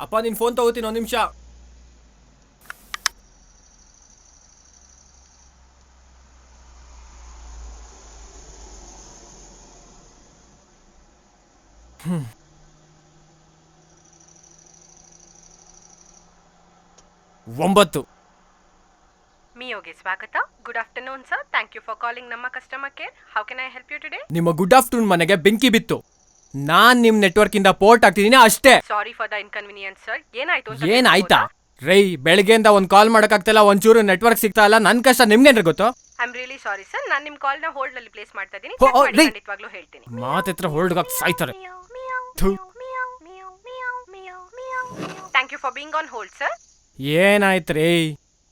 ಅಪ್ಪ ನಿನ್ ಫೋನ್ ತಗೋತೀನಿ ಒಂದು ನಿಮಿಷ. ಒಂಬತ್ತು. ಮಿಯೋಗೆ ಸ್ವಾಗತ. Good afternoon sir. Thank you for calling ನಮ್ಮ customer care. How can I help you today? ನಿಮ್ಮ ಗುಡ್ ಆಫ್ಟರ್ನೂನ್ ಮನೆಗೆ ಬೆಂಕಿ ಬಿತ್ತು. ನಾನ್ ನಿಮ್ ನೆಟ್ವರ್ಕ್ ಇಂದ ಪೋರ್ಟ್ ಆಗ್ತಿದ್ದೀನಿ ಅಷ್ಟೇ. Sorry for the inconvenience sir. ಏನಾಯ್ತು ಅಂತ ಏನಾಯ್ತಾ? ರೈ, ಬೆಳಗ್ಗೆಯಿಂದ ಒಂದ್ ಕಾಲ್ ಮಾಡಕ್ಕಾಗ್ತಿಲ್ಲ, ಒಂಚೂರು ನೆಟ್ವರ್ಕ್ ಸಿಗ್ತಾ ಇಲ್ಲ. ನನ್ ಕಷ್ಟ ನಿಮ್ಗೇನ್ರಿ ಗೊತ್ತು? I am really sorry sir. ನಾನು ನಿಮ್ಮ ಕಾಲ್ ನ ಹೋಲ್ಡ್ ಅಲ್ಲಿ ಪ್ಲೇಸ್ ಮಾಡ್ತಾ ಇದ್ದೀನಿ. ಖಂಡಿತವಾಗ್ಲೂ ಹೇಳ್ತೀನಿ. ಮಾತೆತ್ರ ಹೋಲ್ಡ್ ಹಾಕಿ ಸಾಯ್ತಾರೆ. Thank you for being on hold sir. ಏನಾಯ್ತ್ರಿ?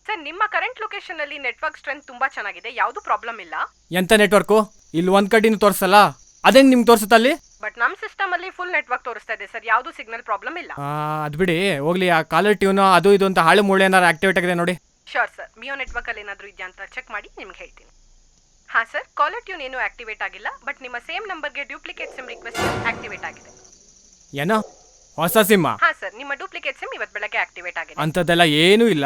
ಸರ್, ನಿಮ್ಮ ಕರೆಂಟ್ ಲೊಕೇಶನ್ ಅಲ್ಲಿ ನೆಟ್ವರ್ಕ್ ಸ್ಟ್ರೆಂತ್ ತುಂಬಾ ಚೆನ್ನಾಗಿದೆ, ಯಾವುದು ಪ್ರಾಬ್ಲಮ್ ಇಲ್ಲ. ಎಂತ ನೆಟ್ವರ್ಕು? ಇಲ್ಲಿ ಒಂದ್ ಕಡೆನೂ ತೋರಿಸಲ್ಲ, ಅದೇಂಗ್ ನಿಮ್ಗೆ ತೋರಿಸುತ್ತ ಅಲ್ಲಿ? ಬಟ್ ನಮ್ಮ ಸಿಸ್ಟಮ್ ಅಲ್ಲಿ ಫುಲ್ ನೆಟ್ವರ್ಕ್ ತೋರಿಸ್ತಾ ಇದೆ ಸರ್, ಯಾವುದು ಸಿಗ್ನಲ್ ಪ್ರಾಬ್ಲಮ್ ಇಲ್ಲ. ಅದ್ ಬಿಡಿ, ಹೋಗ್ಲಿ. ಆ ಕಾಲರ್ ಟ್ಯೂನ್ ಅದು ಇದು ಅಂತ ಹಾಳು ಮೂಳೆ ಏನಾರು ಆಕ್ಟಿವೇಟ್ ಆಗಿದೆ ನೋಡಿ. ಶೋರ್ ಸರ್, ಮಿಯೋ ನೆಟ್ವರ್ಕ್ ಅಲ್ಲಿ ಏನಾದರೂ ಇದೆಯಾ ಅಂತ ಚೆಕ್ ಮಾಡಿ ನಿಮ್ಗೆ ಹೇಳ್ತೀನಿ. ಹಾ ಸರ್, ಕಾಲರ್ ಟ್ಯೂನ್ ಏನು ಆಕ್ಟಿವೇಟ್ ಆಗಿಲ್ಲ, ಬಟ್ ನಿಮ್ಮ ಸೇಮ್ ನಂಬರ್ಗೆ ಡ್ಯೂಪ್ಲಿಕೇಟ್ ಸಿಮ್ ರಿಕ್ವೆಸ್ಟ್ ಆಕ್ಟಿವೇಟ್ ಆಗಿದೆ. ಏನೋ ಹೊಸ ಸಿಮ್? ಹಾ ಸರ್, ನಿಮ್ಮ ಡ್ಯೂಪ್ಲಿಕೇಟ್ ಸಿಮ್ ಇವತ್ತು ಬೆಳಗ್ಗೆ ಆಕ್ಟಿವೇಟ್ ಆಗಿದೆ. ಅಂತದೆಲ್ಲ ಏನೂ ಇಲ್ಲ,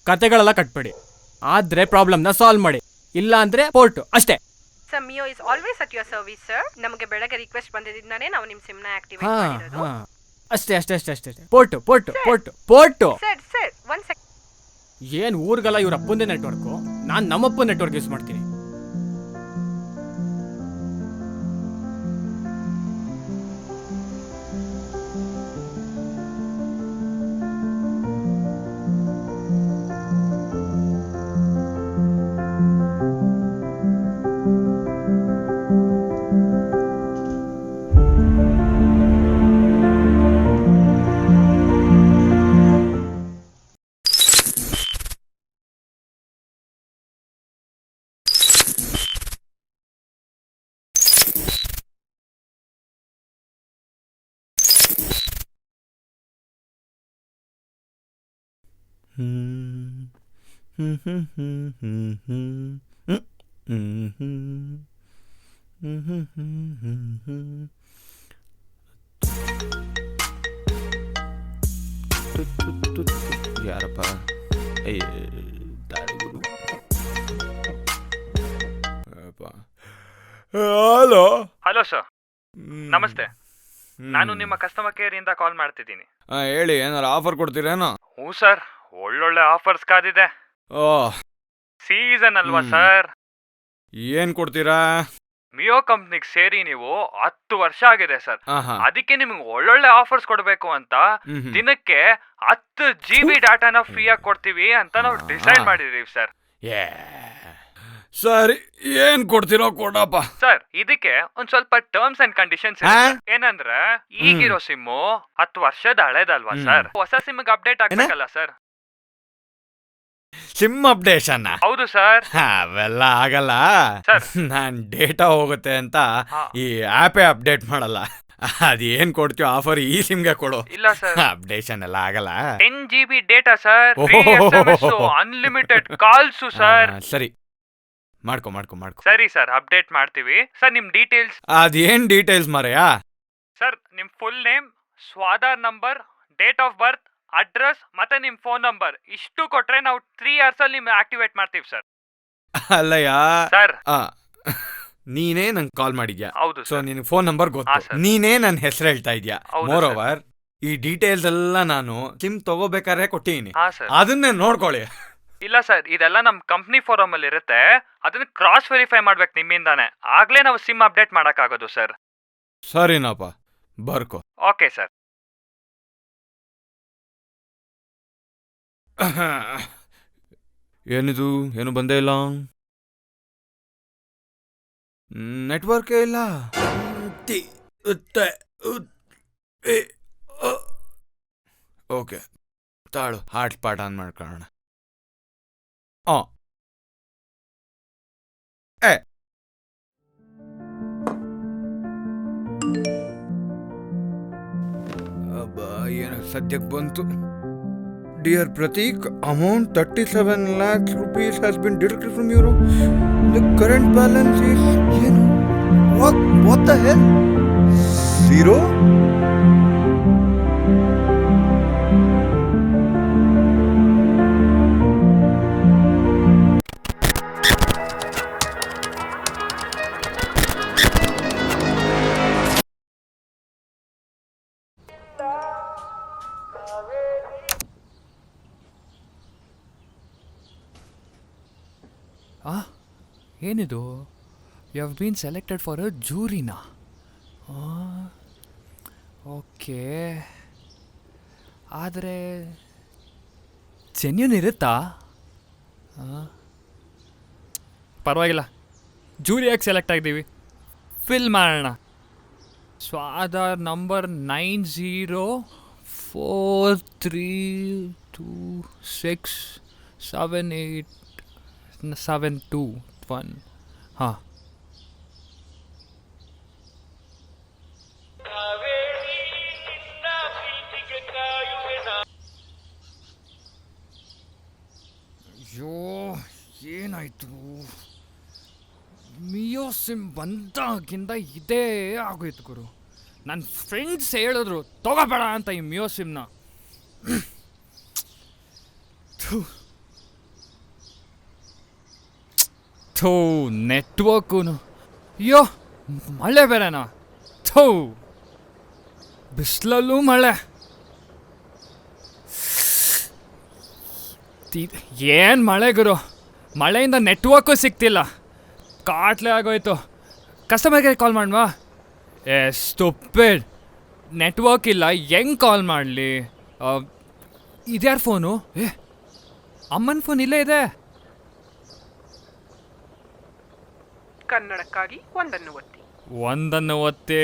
ಕತೆಗಳೆಲ್ಲ ಕಟ್ಬೇಡಿ. ಆದ್ರೆ ಪ್ರಾಬ್ಲಮ್ನ ಸಾಲ್ವ್ ಮಾಡಿ, ಇಲ್ಲ ಅಂದ್ರೆ ಪೋರ್ಟ್ ಅಷ್ಟೇ. Sir, Mayo is always at your service sir. ನಮಗೆ ಬೆಳಗ್ಗೆ ರಿಕ್ವೆಸ್ಟ್ ಬಂದಿದ್ದಾನೆ, ನಾವು ನಿಮ್ಮ ಸಿಮ್ ನ ಆಕ್ಟಿವೇಟ್ ಮಾಡಿರೋದು. ಅಷ್ಟೇ ಅಷ್ಟೇ ಅಷ್ಟೇ ಅಷ್ಟೇ. Port port port port. Sir one second. ಏನ್ ಊರ್ಗಲ್ಲ ಇವ್ರ ಅಪ್ಪಂದೇ ನೆಟ್ವರ್ಕು, ನಾನ್ ನಮ್ಮಪ್ಪ ನೆಟ್ವರ್ಕ್ ಯೂಸ್ ಮಾಡ್ತೀನಿ. ಯಾರಪ್ಪ? ಹಲೋ. ಹಲೋ ಸರ್, ನಮಸ್ತೆ. ನಾನು ನಿಮ್ಮ ಕಸ್ಟಮರ್ ಕೇರ್ ಇಂದ ಕಾಲ್ ಮಾಡ್ತಿದ್ದೀನಿ. ಹೇಳಿ, ಏನಾರು ಆಫರ್ ಕೊಡ್ತೀರೇನೋ? ಹ್ಞೂ ಸರ್, ಒಳ್ಳೊಳ್ಳೆ ಆಫರ್ಸ್ ಕಾದಿದೆ. ಓಹ್, ಸೀಸನ್ ಅಲ್ವಾ ಸರ್? ಏನ್ ಕೊಡ್ತೀರಾ? ಮಿಯೋ ಕಂಪ್ನಿಗೆ ಸೇರಿ ನೀವು 10 ವರ್ಷ ಆಗಿದೆ ಸರ್. ಅದಕ್ಕೆ ನಿಮ್ಗೆ ಒಳ್ಳೊಳ್ಳೆ ಆಫರ್ಸ್ ಕೊಡಬೇಕು ಅಂತ ದಿನಕ್ಕೆ 10 GB ಡಾಟಾನ ಫ್ರೀ ಆಗಿ ಕೊಡ್ತೀವಿ ಅಂತ ನಾವು ಡಿಸೈಡ್ ಮಾಡಿದೀವಿ ಸರ್. ಸರಿ, ಏನ್ ಕೊಡ್ತೀರೋ ಕೊಡಪ್ಪ. ಸರ್, ಇದಕ್ಕೆ ಒಂದ್ ಸ್ವಲ್ಪ ಟರ್ಮ್ಸ್ ಅಂಡ್ ಕಂಡೀಷನ್ಸ್ ಏನಂದ್ರೆ, ಈಗಿರೋ ಸಿಮ್ಮು 10 ವರ್ಷದ ಹಳೇದಲ್ವಾ ಸರ್, ಹೊಸ ಸಿಮ್ಗೆ ಅಪ್ಡೇಟ್ ಆಗ್ಬೇಕಲ್ಲ ಸರ್. Sim updation? ಹೌದು ಸರ್. ಅವೆಲ್ಲ ಆಗಲ್ಲ ಸರ್. ನಾನ್ ಡೇಟಾ ಹೋಗುತ್ತೆ ಅಂತ ಈ ಆಪೇ ಅಪ್ಡೇಟ್ ಮಾಡಲ್ಲ. ಅದೇನ್ ಕೊಡ್ತೀವಿ ಆಫರ್ ಈ ಸಿಮ್ಗೆ ಕೊಡು. ಇಲ್ಲ ಸರ್, ಅಪ್ಡೇಷನ್ ಎಲ್ಲ ಆಗಲ್ಲ. 10 GB data sir, unlimited calls sir. ಸರಿ, ಮಾಡ್ಕೊ. ಸರಿ ಸರ್, ಅಪ್ಡೇಟ್ ಮಾಡ್ತೀವಿ ಸರ್. ನಿಮ್ ಡೀಟೇಲ್ಸ್? ಅದೇನ್ ಡೀಟೇಲ್ಸ್ ಮಾರಯ್ಯ? ಸರ್, ನಿಮ್ full name, Swadhar number, date of birth, address ಮತ್ತೆ ನಿಮ್ ಫೋನ್ ನಂಬರ್ ಇಷ್ಟು ಕೊಟ್ರೆ ನಾವು 3 hours ಅಲ್ಲಿ ನಿಮ್ ಆಕ್ಟಿವೇಟ್ ಮಾಡ್ತೀವಿ ಸರ್. ಅಲ್ಲಯ್ಯ ಸರ್, ನೀನೇ ನಂಗೆ ಕಾಲ್ ಮಾಡಿದ್ಯಾ? ಹೌದು. ಸೊ ನಿನ್ ಫೋನ್ ನಂಬರ್ ಗೊತ್ತು, ನೀನೇ ನನ್ನ ಹೆಸರು ಹೇಳ್ತಾ ಇದ್ಯಾ. ಮೋರ್ ಓವರ್ ಈ ಡೀಟೇಲ್ಸ್ ಎಲ್ಲ ನಾನು ಸಿಮ್ ತಗೋಬೇಕಾದ್ರೆ ಕೊಟ್ಟಿನಿ, ಅದನ್ನೇ ನೋಡ್ಕೊಳ್ಳಿ. ಇಲ್ಲ ಸರ್, ಇದೆಲ್ಲ ನಮ್ ಕಂಪ್ನಿ ಫೋರಮ್ ಅಲ್ಲಿ ಇರುತ್ತೆ, ಅದನ್ನ ಕ್ರಾಸ್ ವೆರಿಫೈ ಮಾಡ್ಬೇಕು ನಿಮ್ಮಿಂದಾನೆ, ಆಗ್ಲೇ ನಾವು ಸಿಮ್ ಅಪ್ಡೇಟ್ ಮಾಡಕ್ ಆಗೋದು ಸರ್. ಸರಿನಪ್ಪ, ಬರ್ಕೋ. Okay sir. ಏನಿದು, ಏನು ಬಂದೇ ಇಲ್ಲ, ನೆಟ್ವರ್ಕೇ ಇಲ್ಲ. ಓಕೆ, ತಾಳು, ಹಾಟ್ಸ್ಪಾಟ್ ಆನ್ ಮಾಡ್ಕೊಳ್ಳೋಣ. ಅಬ್ಬಾ, ಏನು ಸದ್ಯಕ್ಕೆ ಬಂತು. Dear Pratik, amount 37 lakh rupees has been deducted from your... The current balance is... What the hell? 0? ಏನಿದು? You have been selected for a ಜೂರಿನಾ? ಓಕೆ, ಆದರೆ ಜೆನ್ಯೂನ್ ಇರುತ್ತಾ? ಪರವಾಗಿಲ್ಲ, ಜೂರಿಯಾಗಿ ಸೆಲೆಕ್ಟ್ ಆಗಿದ್ದೀವಿ, ಫಿಲ್ ಮಾಡೋಣ. So Aadhaar number 9043267871. ಹಾಂ, ಅಯ್ಯೋ, ಏನಾಯ್ತು? ಮಿಯೋ ಸಿಮ್ ಬಂದಾಗಿಂದ ಇದೇ ಆಗೋಯ್ತು ಗುರು. ನನ್ನ ಫ್ರೆಂಡ್ಸ್ ಹೇಳಿದ್ರು ತಗೋಬೇಡ ಅಂತ ಈ ಮಿಯೋ ಸಿಮ್ನ. ಥೂ, ನೆಟ್ವರ್ಕು. ಅಯ್ಯೋ, ಮಳೆ ಬೇರೆನಾ? ಥೂ, ಬಿಸಿಲಲ್ಲೂ ಮಳೆ. ಏನು ಮಳೆ ಗುರು, ಮಳೆಯಿಂದ ನೆಟ್ವರ್ಕು ಸಿಗ್ತಿಲ್ಲ, ಕಾಟ್ಲೆ ಆಗೋಯ್ತು. ಕಸ್ಟಮರ್ ಕೇರ್ ಕಾಲ್ ಮಾಡುವಾ? ಸ್ಟುಪಿಡ್, ನೆಟ್ವರ್ಕ್ ಇಲ್ಲ, ಹೆಂಗೆ ಕಾಲ್ ಮಾಡಲಿ? ಇದ್ಯಾರ ಫೋನು? ಅಮ್ಮನ ಫೋನ್ ಇಲ್ಲೇ ಇದೆ. ಕನ್ನಡಕ್ಕಾಗಿ ಒಂದನ್ನು ಒತ್ತಿ. ಒಂದನ್ನು ಒತ್ತಿ.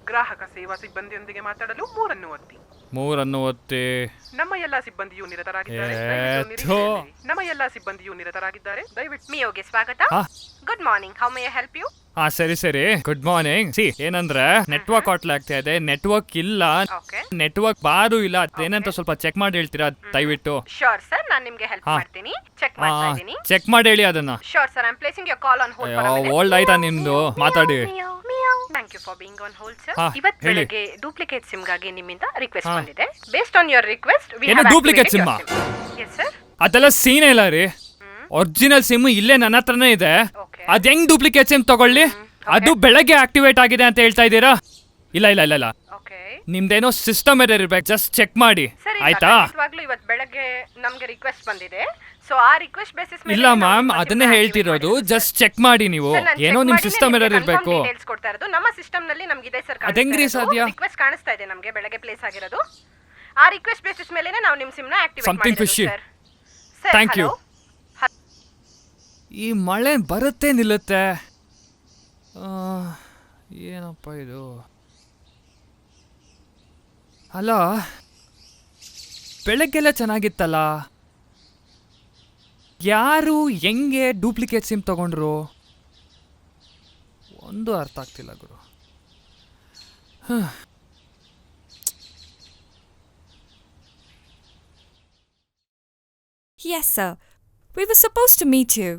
ಗ್ರಾಹಕ ಸೇವಾ ಸಿಬ್ಬಂದಿಯೊಂದಿಗೆ ಮಾತಾಡಲು ಮೂರನ್ನು ಒತ್ತಿ. ಮೂರನ್ನು ಒತ್ತಿ. ನಮ್ಮ ಎಲ್ಲಾ ಸಿಬ್ಬಂದಿಯು ನಿರತರಾಗಿದ್ದಾರೆ. ನಮ್ಮ ಎಲ್ಲಾ ಸಿಬ್ಬಂದಿಯು ನಿರತರಾಗಿದ್ದಾರೆ, ದಯವಿಟ್ಟು. ಮಿಯೋಗೆ ಸ್ವಾಗತ. Good morning, how may I help you? ಸರಿ, ಗುಡ್ ಮಾರ್ನಿಂಗ್. ಏನಂದ್ರೆ ನೆಟ್ವರ್ಕ್ ಔಟ್ಲೆ ಆಗ್ತಾ ಇದೆ, ನೆಟ್ವರ್ಕ್ ಇಲ್ಲ, ನೆಟ್ವರ್ಕ್ ಬಾರು ಇಲ್ಲ, ಅದೇನಂತ ಸ್ವಲ್ಪ ಚೆಕ್ ಮಾಡಿ ಹೇಳ್ತೀರಾ ದಯವಿಟ್ಟು? ಶೋರ್ ಸರ್, ನಾನು ನಿಮಗೆ ಹೆಲ್ಪ್ ಮಾಡ್ತೀನಿ. ಚೆಕ್ ಮಾಡ್ತಾ ಇದ್ದೀನಿ. ಚೆಕ್ ಮಾಡಿ ಹೇಳಿ ಅದನ್ನ. Sure sir, I am placing your call on hold. Hold ಆಯ್ತಾ ನಿಮ್ದು? ಮಾತಾಡಿ. Thank you for being on hold sir. ಇವತ್ತು ಬೆಳಗ್ಗೆ ಡೂಪ್ಲಿಕೇಟ್ ಸಿಮ್ ಗಾಗಿ ನಿಮ್ಮಿಂದ ರಿಕ್ವೆಸ್ಟ್ ಬಂದಿದೆ. Based on your request we have duplicate SIM? Yes sir. ಅದೆಲ್ಲ ಸೀನ್ ಇಲ್ಲ ರೀ, ಒರಿಜಿನಲ್ ಸಿಮ್ ಇಲ್ಲೇ ನನ್ನ ಹತ್ರನೇ ಇದೆ. ಅದ್ ಹೆಂಗ್ ಡೂಪ್ಲಿಕೇಟ್ ಸಿಮ್ ತಗೊಳ್ಳಿ? ಅದು ಬೆಳಗ್ಗೆ ಆಕ್ಟಿವೇಟ್ ಆಗಿದೆ ಅಂತ ಹೇಳ್ತಾ ಇದ್ದೀರಾ? ಇಲ್ಲ, ನಿಮ್ದೇನೋ ಸಿಸ್ಟಮ್ ಎರರ್ ಇರ್ಬೇಕು, ಜಸ್ಟ್ ಚೆಕ್ ಮಾಡಿ ಆಯ್ತಾ? ಇವತ್ತು ಬೆಳಗ್ಗೆ ನಮಗೆ ರಿಕ್ವೆಸ್ಟ್ ಬಂದಿದೆ, ಸೊ ಆ ರಿಕ್ವೆಸ್ಟ್ ಬೇಸಿಸ್ ಮೇಲೆ. ಇಲ್ಲ ಮ್ಯಾಮ್, ಅದನ್ನೇ ಹೇಳ್ತಿರೋದು, ಜಸ್ಟ್ ಚೆಕ್ ಮಾಡಿ ನೀವು. ಏನೋ ನಿಮ್ ಸಿಸ್ಟಮ್ ಎರರ್ ಇರಬೇಕು. ಕೊಡ್ತಾ ಇರೋದು ನಮ್ಮ ಸಿಸ್ಟಮ್ ನಲ್ಲಿ ನಮಗೆ ಇದೆ ಸರ್. ಅದೆಂಗ್ರಿ ಸಾಧ್ಯ? ರಿಕ್ವೆಸ್ಟ್ ಕಾಣಿಸ್ತಾ ಇದೆ ನಮಗೆ ಬೆಳಗ್ಗೆ ಪ್ಲೇಸ್ ಆಗಿರೋದು. ಆ ರಿಕ್ವೆಸ್ಟ್ ಬೇಸಿಸ್ ಮೇಲೆ ನಾವು ನಿಮ್ಮ ಸಿಮ್ ನ ಆಕ್ಟಿವೇಟ್ ಮಾಡಿದ್ದೀವಿ ಸರ್. Thank you. ಈ ಮಳೆ ಬರುತ್ತೆ ನಿಲ್ಲುತ್ತೆ, ಏನಪ್ಪ ಇದು? ಅಲ್ಲ, ಬೆಳಗ್ಗೆಲ್ಲ ಚೆನ್ನಾಗಿತ್ತಲ್ಲ, ಯಾರು ಹೆಂಗೆ ಡೂಪ್ಲಿಕೇಟ್ ಸಿಮ್ ತಗೊಂಡ್ರು ಒಂದು ಅರ್ಥ ಆಗ್ತಿಲ್ಲ ಗುರು. Yes, sir. We were supposed to meet you.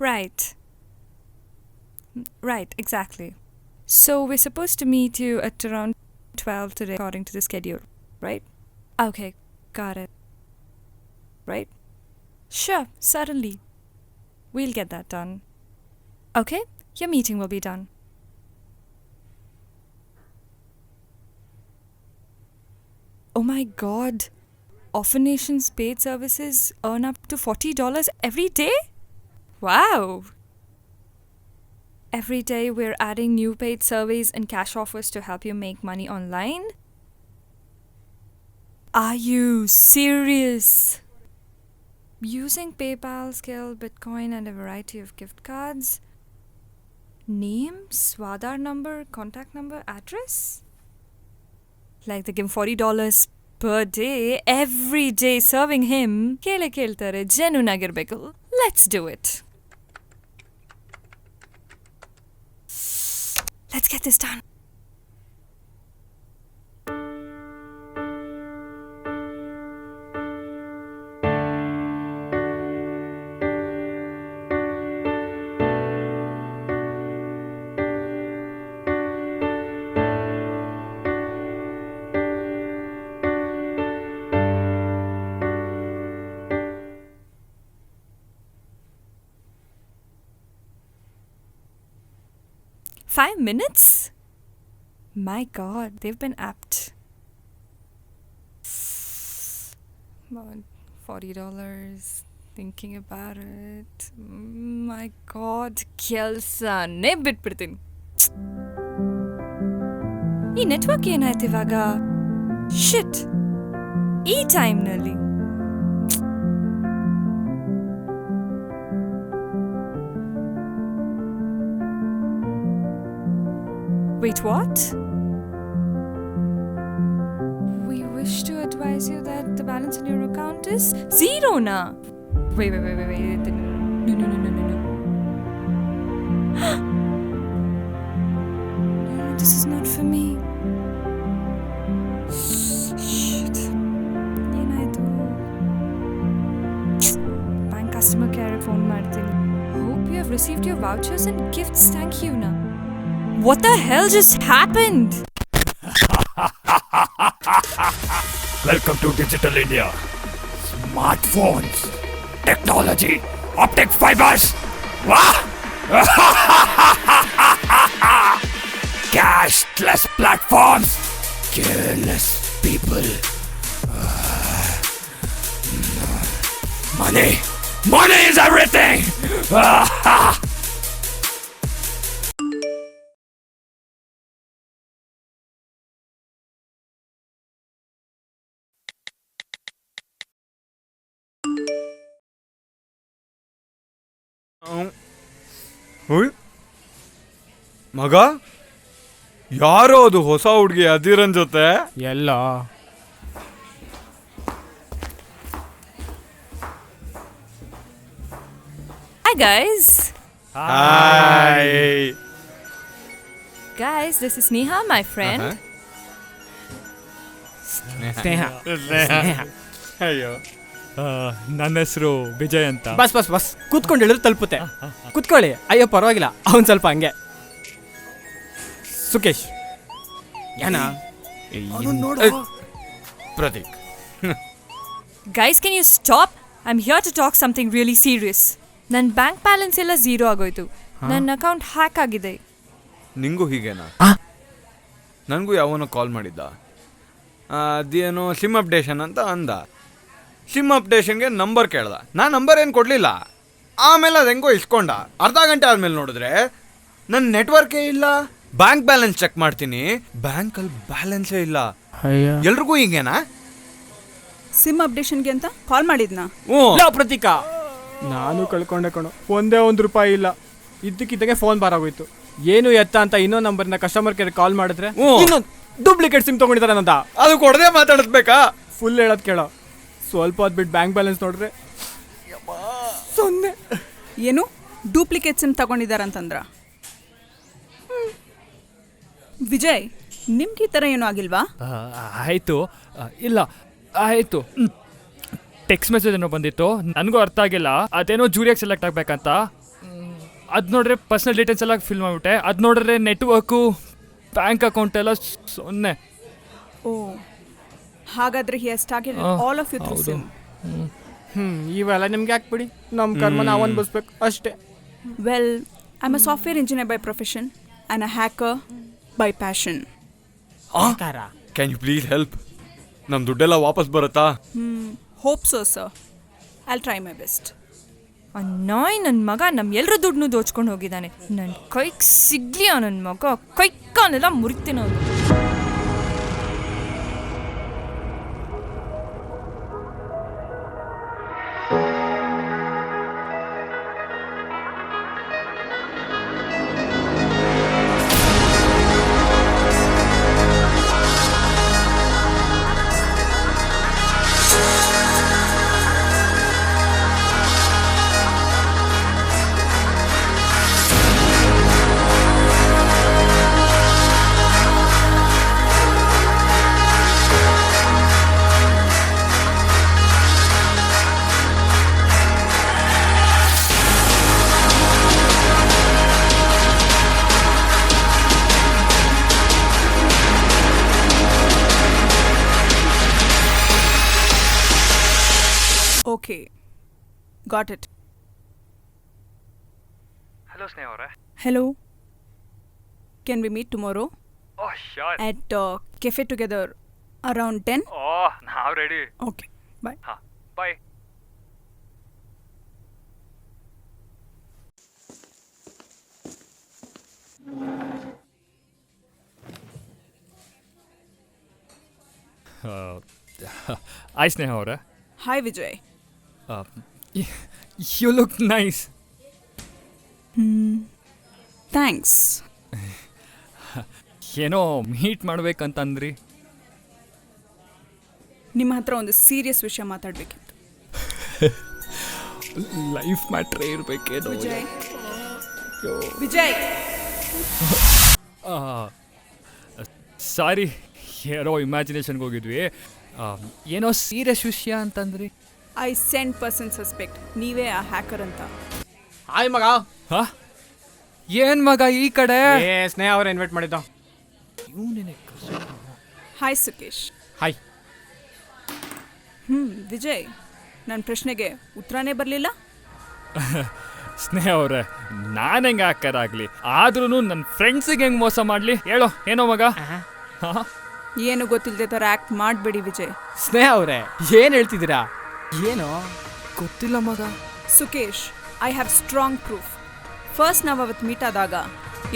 Right. Right, exactly. So we're supposed to meet you at around 12 today, according to the schedule, right? Okay, got it. Right? Sure, certainly. We'll get that done. Okay, your meeting will be done. Oh my God. Orphanation's paid services earn up to $40 every day? Wow! Every day we're adding new paid surveys and cash offers to help you make money online? Are you serious? Using PayPal, Skill, Bitcoin and a variety of gift cards? Name, Swadhar number, contact number, address? Like they give $40 per day, every day serving him. Kele keltare, genuine agirbeku. Let's do it. Let's get this done. $5 minutes? My God, they've been apt. $40. thinking about it. My God, ಕೆಲ್ಸನೇ ಬಿಟ್ಬಿಡ್ತೀನಿ. ಈ network ಏನಾಯ್ತು ಇವಾಗ? ಶಿಟ್, ಈ ಟೈಮ್ನಲ್ಲಿ. Wait, what? We wish to advise you that the balance in your account is zero na. Wait. No. No, this is not for me. Shit. ಏನಾಯ್ತು? Bank customer care phone ಮಾಡ್ತೀನಿ. Hope you have received your vouchers and gifts. Thank you na. What the hell just happened? Welcome to Digital India. Smartphones, technology, optic fibers. Wow! Cashless platforms, careless people. Money is everything. ಮಗ, ಯಾರೋ ಅದು ಹೊಸ ಹುಡುಗಿ ಅದಿರನ್ ಜೊತೆ? ಎಲ್ಲ Hi guys. Hi. Guys, this is Neha, my friend. ಸ್ನೇಹ. ಅಯ್ಯೋ, ನನ್ನ ಹೆಸರು ವಿಜಯ್ ಅಂತ. ಬಸ್ ಕೂತ್ಕೊಂಡು ಹೇಳಿದ್ರೆ ತಲುಪುತ್ತೆ. ಕೂತ್ಕೊಳ್ಳಿ. ಅಯ್ಯೋ ಪರವಾಗಿಲ್ಲ, ಅವನ್ ಸ್ವಲ್ಪ ಹಂಗೆ. ಸುಕೇಶ್ ಏನಾ? Prateek. Guys, can you stop? I'm here to talk something really serious. ನನ್ನ ಬ್ಯಾಂಕ್ ಬ್ಯಾಲೆನ್ಸ್ ಎಲ್ಲ ಝೀರೋ ಆಗೋಯ್ತು. ನನ್ನ ಅಕೌಂಟ್ ಹ್ಯಾಕ್ ಆಗಿದೆ. ನಿಂಗೂ ಹೀಗೇನಾ? ನನಗೂ ಯಾವನೋ ಕಾಲ್ ಮಾಡಿದ್ದ. ಅದೇನೋ ಸಿಮ್ ಅಪ್ಡೇಷನ್ ಅಂತ ಅಂದ. ಸಿಮ್ ಅಪ್ಡೇಷನ್ಗೆ ನಂಬರ್ ಕೇಳ್ದ. ನಾನು ನಂಬರ್ ಏನು ಕೊಡಲಿಲ್ಲ. ಆಮೇಲೆ ಅದು ಹೆಂಗೋ ಇಸ್ಕೊಂಡ. ಅರ್ಧ ಗಂಟೆ ಆದಮೇಲೆ ನೋಡಿದ್ರೆ ನನ್ನ ನೆಟ್ವರ್ಕೇ ಇಲ್ಲ. ಬ್ಯಾಂಕ್ ಬ್ಯಾಲೆನ್ಸ್ ಚೆಕ್ ಮಾಡ್ತೀನಿ, ಬ್ಯಾಂಕಲ್ಲಿ ಬ್ಯಾಲೆನ್ಸೇ ಇಲ್ಲ. ಎಲ್ರಿಗೂ ಹಿಂಗೇನಾ? ಸಿಮ್ ಅಪ್ಡೇಷನ್ಗೆ ಅಂತ ಕಾಲ್ ಮಾಡಿದ್ನಾ? ಪ್ರತೀಕ, ನಾನು ಕಳ್ಕೊಂಡೆ ಕಣೋ. ಒಂದೇ ₹1 ಇಲ್ಲ. ಇದ್ದಕ್ಕಿದ್ದಾಗೆ ಫೋನ್ ಬಾರಾಗೋಯ್ತು. ಏನು ಎತ್ತ ಅಂತ ಇನ್ನೊಂದು ನಂಬರ್ನ ಕಸ್ಟಮರ್ ಕೇರ್ ಕಾಲ್ ಮಾಡಿದ್ರೆ ಇನ್ನೊಂದು ಡೂಪ್ಲಿಕೇಟ್ ಸಿಮ್ ತೊಗೊಂಡಿದ್ದಾರೆ ಅಂತ. ಅದು ಕೊಡದೆ ಮಾತಾಡಿಸ್ಬೇಕಾ? ಫುಲ್ ಹೇಳೋದು ಕೇಳೋ. ಸ್ವಲ್ಪ ಹೊತ್ತು ಬಿಟ್ಟು ಬ್ಯಾಂಕ್ ಬ್ಯಾಲೆನ್ಸ್ ನೋಡಿದ್ರೆ 0. ಏನು ಡೂಪ್ಲಿಕೇಟ್ ಸಿಮ್ ತಗೊಂಡಿದ್ದಾರಂತಂದ್ರ? ವಿಜಯ್, ನಿಮ್ಗೆ ಈ ಥರ ಏನೂ ಆಗಿಲ್ವಾ? ಆಯಿತು, ಇಲ್ಲ ಆಯಿತು. ಟೆಕ್ಸ್ಟ್ ಮೆಸೇಜ್ ಏನೋ ಬಂದಿತ್ತು, ನನಗೂ ಅರ್ಥ ಆಗಿಲ್ಲ. ಅದೇನೋ ಜೂರಿಯಾಗಿ ಸೆಲೆಕ್ಟ್ ಆಗಬೇಕಂತ. ಅದು ನೋಡ್ರೆ ಪರ್ಸ್ನಲ್ ಡೀಟೇಲ್ಸ್ ಎಲ್ಲ ಫಿಲ್ ಮಾಡಿಬಿಟ್ಟೆ. ಅದು ನೋಡಿದ್ರೆ ನೆಟ್ವರ್ಕು, ಬ್ಯಾಂಕ್ ಅಕೌಂಟ್ ಎಲ್ಲ 0. ಓ, ಹಾಗಾದ್ರೆ he has targeted all of you through SIM. ಇವೆಲ್ಲ ನಿಮ್ಗೆ ಹಾಕ್ಬಿಡಿ, ನಮ್ಮ ಕರ್ಮ ನಾವು ಅನ್ಭವಿಸ್ಬೇಕು ಅಷ್ಟೇ. Well, I am a software engineer by profession and a hacker by passion. Can you please help? ನಮ್ಮ ದುಡ್ಡೆಲ್ಲ ವಾಪಸ್ ಬರುತ್ತಾ? Hope so sir. I'll try my best. ಅನ್ನಾಯ್, ನನ್ನ ಮಗ ನಮ್ಮ ಎಲ್ಲರ ದುಡ್ಡನ್ನು ದೋಚ್ಕೊಂಡು ಹೋಗಿದ್ದಾನೆ. ನನ್ನ ಕೈಗೆ ಸಿಗ್ಲಿ ನನ್ನ ಮಗ, ಕೈಕಾಲೆಲ್ಲ ಮುರಿತೀನಿ ಅವನು. Okay, got it. Hello Sneha ಅವರೇ. Hello. Can we meet tomorrow oh sure. at cafe together around 10? Oh ನಾವು ರೆಡಿ. Okay, bye. ಹಾಂ ಬಾಯ್. ಆಯ್ ಸ್ನೇಹ ಅವರ hi Vijay. You look nice. Thanks. ಏನೋ ಮೀಟ್ ಮಾಡ್ಬೇಕಂತಂದ್ರಿ. ನಿಮ್ಮ ಹತ್ರ ಒಂದು ಸೀರಿಯಸ್ ವಿಷಯ ಮಾತಾಡಬೇಕಿತ್ತು. ಲೈಫ್ ಮ್ಯಾಟ್ರೇ ಇರಬೇಕೇನೋ. ವಿಜಯ್ ವಿಜಯ್ ಸಾರಿ, ಏನೋ ಇಮ್ಯಾಜಿನೇಷನ್ಗೆ ಹೋಗಿದ್ವಿ. ಏನೋ ಸೀರಿಯಸ್ ವಿಷಯ ಅಂತಂದ್ರಿ. ಐ ಸೆಂಡ್ ಪರ್ಸನ್ ಸಸ್ಪೆಕ್ಟ್ ನೀವೇ ಆ ಹ್ಯಾಕರ್ ಅಂತ. ಹಾಯ್ ಮಗ. ಹಾ, ಏನ್ ಮಗ ಈ ಕಡೆ? ಸ್ನೇಹ ಅವ್ರ ಇನ್ವೈಟ್ ಮಾಡಿದ್ದ. ಹಾಯ್ ಸುಕೇಶ್. ಹಾಯ್. ವಿಜಯ್, ನನ್ನ ಪ್ರಶ್ನೆಗೆ ಉತ್ತರನೇ ಬರಲಿಲ್ಲ. ಸ್ನೇಹ ಅವ್ರೆ, ನಾನು ಹೆಂಗೆ ಹಾಕರಾಗ್ಲಿ, ಆದ್ರೂ ನನ್ನ ಫ್ರೆಂಡ್ಸಿಗೆ ಹೆಂಗೆ ಮೋಸ ಮಾಡಲಿ ಹೇಳೋ. ಏನೋ ಮಗ? ಏನು ಗೊತ್ತಿಲ್ಲದೆ ಥರ ಆ್ಯಕ್ಟ್ ಮಾಡಬೇಡಿ ವಿಜಯ್. ಸ್ನೇಹ ಅವರೇ, ಏನು ಹೇಳ್ತಿದ್ದೀರಾ? ಏನು ಗೊತ್ತಿಲ್ಲ ಮಗ. Sukesh, I have strong proof. First ನಾವು ಅವತ್ತು ಮೀಟ್ ಆದಾಗ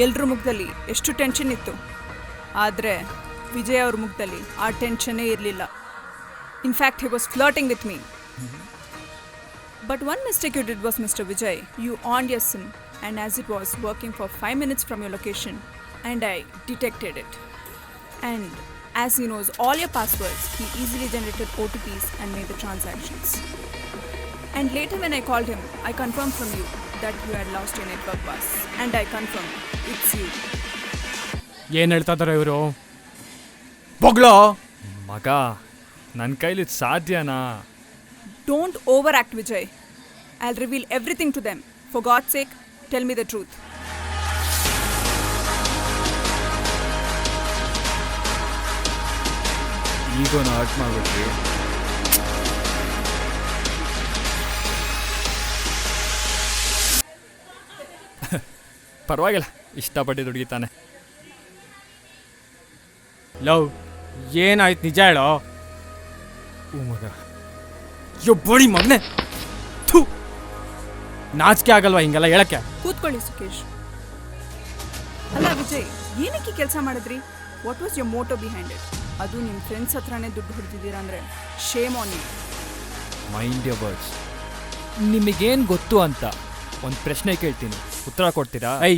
ಎಲ್ರ ಮುಖದಲ್ಲಿ ಎಷ್ಟು ಟೆನ್ಷನ್ ಇತ್ತು, ಆದರೆ ವಿಜಯ್ ಅವ್ರ ಮುಖದಲ್ಲಿ ಆ ಟೆನ್ಷನ್ನೇ ಇರಲಿಲ್ಲ. In fact he was flirting with me. But one mistake you did was, Mr. Vijay, you on your SIM, and as it was working for 5 minutes from your location, and I detected it. And as he knows all your passwords, he easily generated OTPs and made the transactions. And later when I called him, I confirmed from you that you had lost your network bus. And I confirmed, it's you. ಏನು ಹೇಳ್ತಾ ಇದ್ದಾರೆ ಇವರು? ಬೊಗ್ಲೋ ಮಗ, ನನ್ನ ಕೈಲಿ ಸಾಧ್ಯನಾ? Don't overact, Vijay. I'll reveal everything to them. For God's sake, tell me the truth. ಈಗೋನ hurt ಮಾಡ್ಬಿಟ್ರಿ. ಪರವಾಗಿಲ್ಲ, ಇಷ್ಟಪಟ್ಟು ದುಡುಗಿತಾನೆ. ಲವ್, ಏನಾಯ್ತು ನಿಜ ಹೇಳೋ. ಮಗ, ಯೊಬ್ಬಡಿ ಮಗನೆ, ಥೂ, ನಾಚಿಕೆ ಆಗಲ್ವಾ ಹಿಂಗೆಲ್ಲ ಹೇಳಕ್ಕೆ? ಕೂತ್ಕೊಳ್ಳಿ ಸುಕೇಶ್. ಅಲ್ಲ ವಿಜಯ್, ಏನಕ್ಕೆ ಕೆಲಸ ಮಾಡಿದ್ರಿ? What was your motto behind it? ಅದು ನಿಮ್ಮ ಫ್ರೆಂಡ್ಸ್ ಹತ್ರನೇ ದುಡ್ಡು ಹೊಡೆದಿದ್ದೀರಾ ಅಂದರೆ shame on you. Mind your words. ನಿಮಗೇನು ಗೊತ್ತು ಅಂತ ಒಂದು ಪ್ರಶ್ನೆ ಕೇಳ್ತೀನಿ, ಉತ್ತರ ಕೊಡ್ತೀರಾ? ಐ,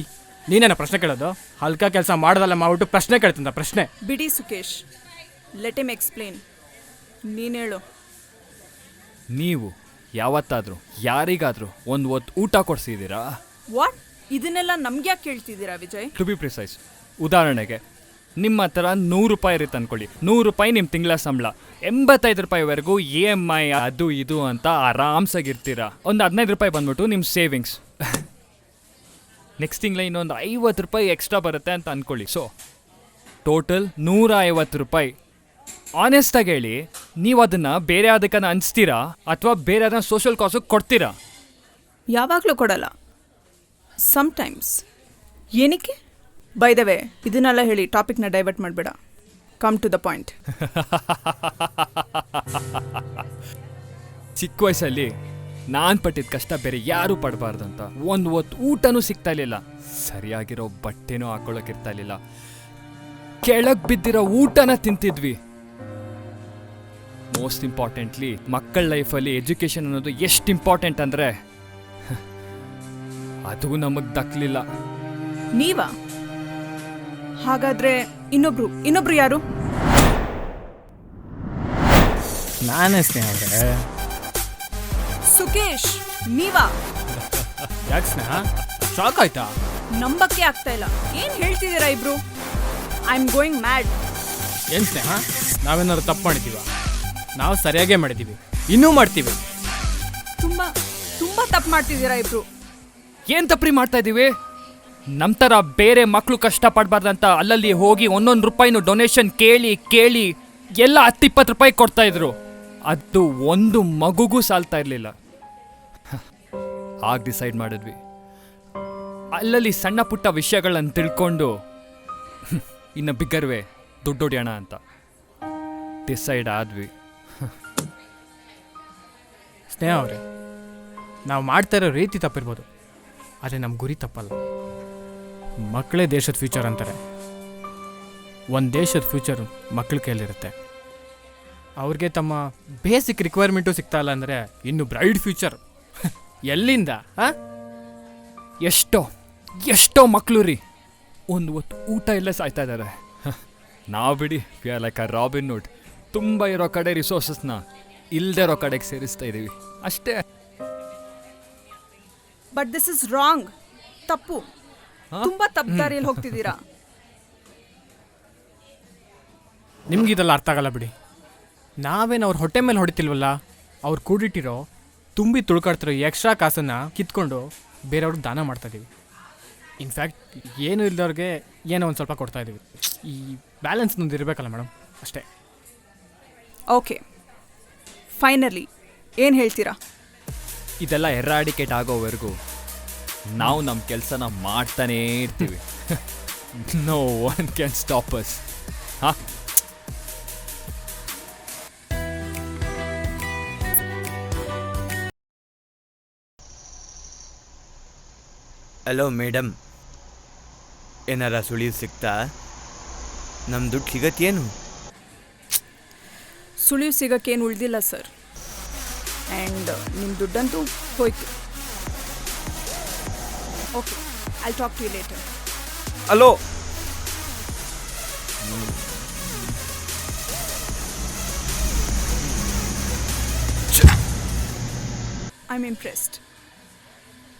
ನೀನೇನ ಪ್ರಶ್ನೆ ಕೇಳೋದು? ಹಲ್ಕ ಕೆಲಸ ಮಾಡೋದಲ್ಲ ಮಾಡ್ಬಿಟ್ಟು ಪ್ರಶ್ನೆ ಕೇಳ್ತಿದ್ದ ಪ್ರಶ್ನೆ. ಬಿಡಿ ಸುಕೇಶ್, ಲೆಟ್ ಹಿಮ್ ಎಕ್ಸ್ಪ್ಲೇನ್. ನೀನು ಹೇಳು. ನೀವು ಯಾವತ್ತಾದರೂ ಯಾರಿಗಾದರೂ ಒಂದು ಹೊತ್ತು ಊಟ ಕೊಡಿಸಿದ್ದೀರಾ? ವಾಟ್? ಇದನ್ನೆಲ್ಲ ನಮ್ಗೆ ಯಾಕೆ ಕೇಳ್ತಿದ್ದೀರಾ ವಿಜಯ್? ಟು ಬಿ ಪ್ರಿಸೈಸ್, ಉದಾಹರಣೆಗೆ ನಿಮ್ಮ ಹತ್ರ 100 ರೂಪಾಯಿ ಇರುತ್ತೆ ಅಂದ್ಕೊಳ್ಳಿ. 100 ರೂಪಾಯಿ ನಿಮ್ಮ ತಿಂಗಳ ಸಂಬಳ. 85 ರೂಪಾಯಿವರೆಗೂ EMI ಅದು ಇದು ಅಂತ ಆರಾಮ್ಸಾಗಿರ್ತೀರ. ಒಂದು 15 ರೂಪಾಯಿ ಬಂದ್ಬಿಟ್ಟು ನಿಮ್ಮ ಸೇವಿಂಗ್ಸ್. ನೆಕ್ಸ್ಟ್ ತಿಂಗಳ ಇನ್ನೊಂದು 50 ರೂಪಾಯಿ ಎಕ್ಸ್ಟ್ರಾ ಬರುತ್ತೆ ಅಂತ ಅಂದ್ಕೊಳ್ಳಿ. ಸೊ ಟೋಟಲ್ 150 ರೂಪಾಯಿ. ಆನೆಸ್ಟಾಗಿ ಹೇಳಿ, ನೀವು ಅದನ್ನು ಬೇರೆ ಅದಕ್ಕನ್ನು ಅನಿಸ್ತೀರಾ ಅಥವಾ ಬೇರೆ ಅದನ್ನು ಸೋಷಿಯಲ್ ಕಾಸಿಗೆ ಕೊಡ್ತೀರಾ? ಯಾವಾಗಲೂ ಕೊಡಲ್ಲ, ಸಮ್ಟೈಮ್ಸ್. ಏನಕ್ಕೆ? ಬೈ ದ ವೇ, ಇದನ್ನೆಲ್ಲ ಹೇಳಿ ಟಾಪಿಕ್ನ ಡೈವರ್ಟ್ ಮಾಡಬೇಡ. Come to the point. ಚಿಕ್ಕ ವಯಸ್ಸಲ್ಲಿ ನಾನು ಪಟ್ಟಿದ್ದ ಕಷ್ಟ ಬೇರೆ ಯಾರೂ ಪಡಬಾರ್ದು ಅಂತ ಒಂದು ಹೊತ್ತು ಊಟನೂ ಸಿಗ್ತಾ ಇರಲಿಲ್ಲ, ಸರಿಯಾಗಿರೋ ಬಟ್ಟೆನೂ ಹಾಕೊಳ್ಳೋಕ್ಕಿರ್ತಾ ಇರಲಿಲ್ಲ, ಕೆಳಗೆ ಬಿದ್ದಿರೋ ಊಟನ ತಿಂತಿದ್ವಿ. ಮೋಸ್ಟ್ ಇಂಪಾರ್ಟೆಂಟ್ಲಿ ಮಕ್ಕಳ ಲೈಫಲ್ಲಿ ಎಜುಕೇಷನ್ ಅನ್ನೋದು ಎಷ್ಟು ಇಂಪಾರ್ಟೆಂಟ್ ಅಂದರೆ ಅದು ನಮಗೆ ದಕ್ಕಲಿಲ್ಲ. ನೀವಾ? ಹಾಗಾದ್ರೆ ಇನ್ನೊಬ್ರು ಯಾರು? ನಾನೇ ಸ್ನೇಹ ಅವರೇ. ಸುಕೇಶ್, ನೀವಾ? ಯಾಕೆ ಸ್ನೇಹ, ಶಾಕ್ ಆಯ್ತಾ? ನಂಬಕ್ಕೆ ಆಗ್ತಾ ಇಲ್ಲ. ಏನ್ ಹೇಳ್ತಿದ್ದೀರಾ ಇಬ್ರು? I am going mad. ಏನು ಸ್ನೇಹ, ನಾವೇನಾದ್ರು ತಪ್ಪು ಮಾಡಿದ್ದೀವ? ನಾವು ಸರಿಯಾಗೇ ಮಾಡಿದ್ದೀವಿ, ಇನ್ನೂ ಮಾಡ್ತೀವಿ. ತುಂಬಾ ತಪ್ಪು ಮಾಡ್ತಿದ್ದೀರಾ ಇಬ್ರು. ಏನು ತಪ್ರಿ ಮಾಡ್ತಾ ಇದ್ದೀವಿ? ನಮ್ಮ ಥರ ಬೇರೆ ಮಕ್ಕಳು ಕಷ್ಟಪಡಬಾರ್ದಂತ ಅಲ್ಲಲ್ಲಿ ಹೋಗಿ 1 ರೂಪಾಯಿನೂ ಡೊನೇಷನ್ ಕೇಳಿ ಎಲ್ಲ 10-20 ರೂಪಾಯಿ ಕೊಡ್ತಾಯಿದ್ರು. ಅದು ಒಂದು ಮಗುಗೂ ಸಾಲ್ತಾ ಇರಲಿಲ್ಲ. ಆಗ ಡಿಸೈಡ್ ಮಾಡಿದ್ವಿ, ಅಲ್ಲಲ್ಲಿ ಸಣ್ಣ ಪುಟ್ಟ ವಿಷಯಗಳನ್ನು ತಿಳ್ಕೊಂಡು ಇನ್ನು ಬಿಗ್ಗರ್ವೆ ದುಡ್ಡು ಹೊಡ್ಯೋಣ ಅಂತ ಡಿಸೈಡ್ ಆದ್ವಿ. ಸ್ನೇಹ ಅವರೇ, ನಾವು ಮಾಡ್ತಾ ಇರೋ ರೀತಿ ತಪ್ಪಿರ್ಬೋದು, ಆದರೆ ನಮ್ಮ ಗುರಿ ತಪ್ಪಲ್ಲ. ಮಕ್ಕಳೇ ದೇಶದ ಫ್ಯೂಚರ್ ಅಂತಾರೆ. ಒಂದು ದೇಶದ ಫ್ಯೂಚರು ಮಕ್ಕಳ ಕೈಯಲ್ಲಿರುತ್ತೆ. ಅವ್ರಿಗೆ ತಮ್ಮ ಬೇಸಿಕ್ ರಿಕ್ವೈರ್ಮೆಂಟು ಸಿಗ್ತಾ ಇಲ್ಲ ಅಂದರೆ ಇನ್ನು ಬ್ರೈಟ್ ಫ್ಯೂಚರ್ ಎಲ್ಲಿಂದ ಎಷ್ಟೋ ಮಕ್ಕಳು ರೀ ಒಂದು ಹೊತ್ತು ಊಟ ಇಲ್ಲೇ ಸಾಯ್ತಾ ಇದ್ದಾರೆ. ನಾವು ಬಿಡಿ we are like a robin ಹುಡ್, ತುಂಬ ಇರೋ ಕಡೆ ರಿಸೋರ್ಸಸ್ನ ಇಲ್ಲದೆ ಇರೋ ಕಡೆಗೆ ಸೇರಿಸ್ತಾ ಇದ್ದೀವಿ ಅಷ್ಟೇ. But this is wrong. ತಪ್ಪು. ತುಂಬಾ ತಪ್ಪು ದಾರಿಯಲ್ಲಿ ಹೋಗ್ತಿದ್ದೀರಾ. ನಿಮ್ಗಿದೆಲ್ಲ ಅರ್ಥ ಆಗಲ್ಲ ಬಿಡಿ. ನಾವೇನು ಅವ್ರ ಹೊಟ್ಟೆ ಮೇಲೆ ಹೊಡಿತಿಲ್ವಲ್ಲ, ಅವ್ರು ಕೂಡಿಟ್ಟಿರೋ ತುಂಬಿ ತುಳ್ಕಾಡ್ತಿರೋ ಎಕ್ಸ್ಟ್ರಾ ಕಾಸನ್ನು ಕಿತ್ಕೊಂಡು ಬೇರೆಯವ್ರಿಗೆ ದಾನ ಮಾಡ್ತಾಯಿದ್ದೀವಿ. ಇನ್ಫ್ಯಾಕ್ಟ್ ಏನು ಇಲ್ದವ್ರಿಗೆ ಏನೋ ಒಂದು ಸ್ವಲ್ಪ ಕೊಡ್ತಾಯಿದ್ದೀವಿ. ಈ ಬ್ಯಾಲೆನ್ಸ್ ನೊಂದು ಇರಬೇಕಲ್ಲ ಮೇಡಮ್, ಅಷ್ಟೇ. ಓಕೆ, ಫೈನಲಿ ಏನು ಹೇಳ್ತೀರಾ? ಇದೆಲ್ಲ ಎರಾಡಿಕೇಟ್ ಆಗೋವರೆಗೂ ನಾವು ನಮ್ಮ ಕೆಲಸನ ಮಾಡ್ತಾನೇ ಇರ್ತೀವಿ. No one can stop us. ಹಾಂ, ಹಲೋ ಮೇಡಮ್, ಏನಾರ ಸುಳಿವು ಸಿಗ್ತಾ? ನಮ್ಮ ದುಡ್ಡು ಸಿಗತ್ತೇನು? ಸುಳಿವು ಸಿಗೋಕ್ಕೇನು ಉಳಿದಿಲ್ಲ ಸರ್. ಆ್ಯಂಡ್ ನಿಮ್ಮ ದುಡ್ಡಂತೂ ಹೋಯ್ತು. Okay, I talk to you later. Hello, I'm impressed.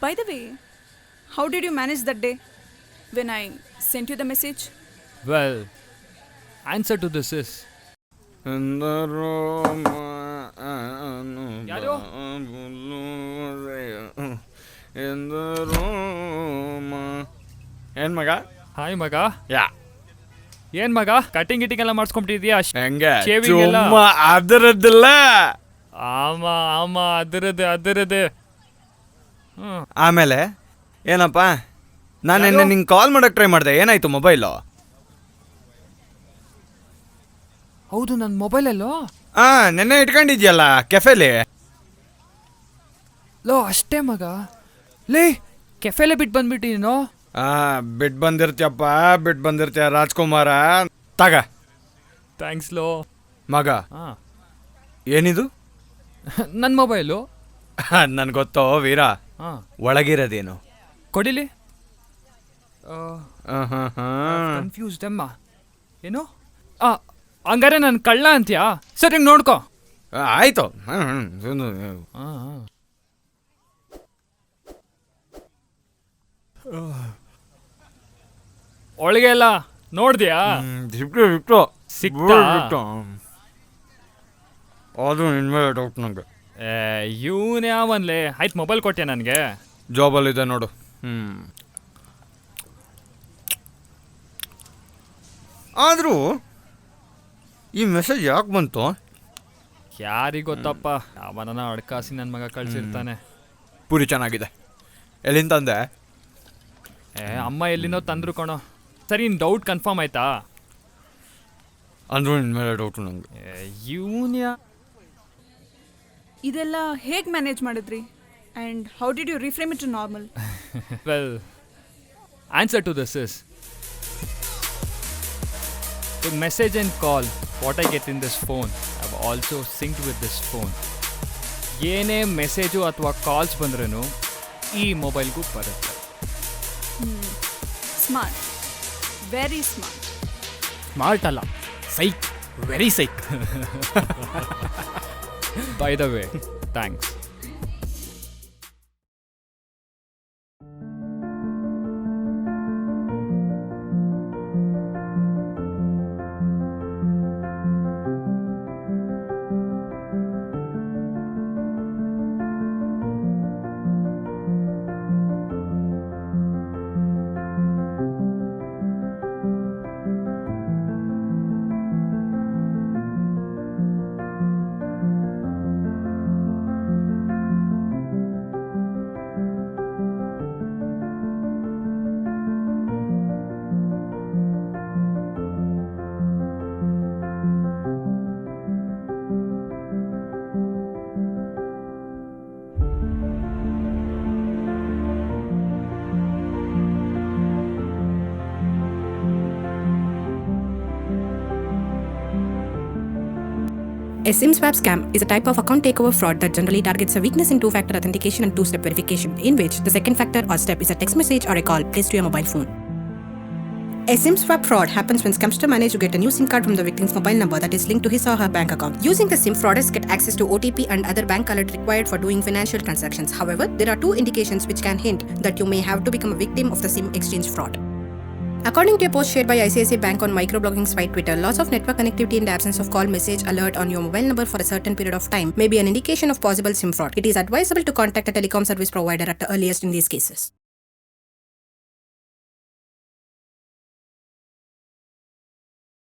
By the way, how did you manage that day when I sent you the message? Well answer to this is ಯಾರು? ಏನ್ ಮಗ? Hi ಮಗ. ಯಾ, ಏನ್ ಮಗ cutting ಗಿಟಿಂಗ್ ಎಲ್ಲ ಮಾಡಿಸ್ಕೊಂಬಿಟ್ಟಿದ್ಯಾ? ಹೆಂಗೆ? Shaving ಎಲ್ಲ? ಅದರದ್ದಿಲ್ಲ. ಆಮ ಅದರದೆ. ಆಮೇಲೆ ಏನಪ್ಪ, ನಾನು ನಿನ್ನೆ ನಿಂಗೆ ಕಾಲ್ ಮಾಡಕ್ಕೆ ಟ್ರೈ ಮಾಡಿದೆ, ಏನಾಯ್ತು ಮೊಬೈಲು? ಹೌದು, ನನ್ನ ಮೊಬೈಲಲ್ಲೋ ನೆನ್ನೆ ಇಟ್ಕೊಂಡಿದ್ಯಲ್ಲ ಕೆಫೆಲಿ. ಲೋ ಅಷ್ಟೇ ಮಗ. ಲೇ ಕೆಫೆಲೆ ಬಿಟ್ಟು ಬಂದ್ಬಿಟ್ಟು ನೀನು. ಬಿಟ್ಟು ಬಂದಿರ್ತೀಯ ರಾಜ್ಕುಮಾರ. ತಗ. ಥ್ಯಾಂಕ್ಸ್ ಲೋ ಮಗ. ಹಾಂ, ಏನಿದು? ನನ್ನ ಮೊಬೈಲು. ನನ್ಗೆ ಗೊತ್ತೋ ವೀರ. ಹಾಂ, ಒಳಗಿರೋದೇನು? ಕೊಡಿಲಿ. ಹಾಂ. ಕನ್ಫ್ಯೂಸ್ಡ್ ಅಮ್ಮ. ಏನು? ಹಂಗಾರೆ ನಾನು ಕಳ್ಳ ಅಂತೀಯಾ? ಸರಿ ನೋಡ್ಕೊ. ಆಯ್ತು. ಒಳಗೆ ಎಲ್ಲ ನೋಡ್ದ್ಯಾ? ಸಿಕ್ತು. ಸಿಕ್ತಾ? ಅದು ಇನ್ಮೇಲೆ ಡೌಟ್ ನಂಗೆ. ಇವನೇ ಅವನ್ಲೇ. ಆಯ್ತು, ಮೊಬೈಲ್ ಕೊಟ್ಟೆ ನನಗೆ. ಜಾಬಲ್ಲಿದೆ ನೋಡು. ಆದರೂ ಈ ಮೆಸೇಜ್ ಯಾಕೆ ಬಂತು? ಯಾರಿಗೆ ಗೊತ್ತಪ್ಪ, ಅವನನ್ನ ಅಡ್ಕಾಸಿ ನನ್ನ ಮಗ ಕಳ್ಸಿರ್ತಾನೆ. ಪೂರಿ ಚೆನ್ನಾಗಿದೆ. ಎಲ್ಲಿಂದ ತಂದೆ? ಅಮ್ಮ ಎಲ್ಲಿನೋ ತಂದ್ರು ಕಣೋ. ಸರಿ, ನಿನ್ನ ಡೌಟ್ ಕನ್ಫರ್ಮ್ ಆಯ್ತಾ? ಅಂದ್ರೂ ಇನ್ಮೇಲೆ ಡೌಟು ನಂಗೆ. ಇವನ್ಯಾ ಇದೆಲ್ಲ ಹೇಗೆ ಮ್ಯಾನೇಜ್ ಮಾಡಿದ್ರಿ? And how did you reframe it to normal? Well, answer to this is to message and call what I get in this phone, I've also synced with this phone. ಏನೇ message ಅಥವಾ calls ಬಂದ್ರೂ ಈ ಮೊಬೈಲ್ಗೂ ಬರುತ್ತೆ. Smart, very smart. Smart ಅಲ್ಲ, psych, very psych. By the way, thanks. A SIM swap scam is a type of account takeover fraud that generally targets a weakness in two-factor authentication and two-step verification, in which the second factor or step is a text message or a call placed to your mobile phone. A SIM swap fraud happens when scamster manage to get a new SIM card from the victim's mobile number that is linked to his or her bank account. Using the SIM, fraudsters get access to OTP and other bank alert required for doing financial transactions. However, there are two indications which can hint that you may have to become a victim of the SIM exchange fraud. According to a post shared by ICICI Bank on microblogging site Twitter, loss of network connectivity and absence of call message alert on your mobile number for a certain period of time may be an indication of possible SIM fraud. It is advisable to contact a telecom service provider at the earliest in these cases.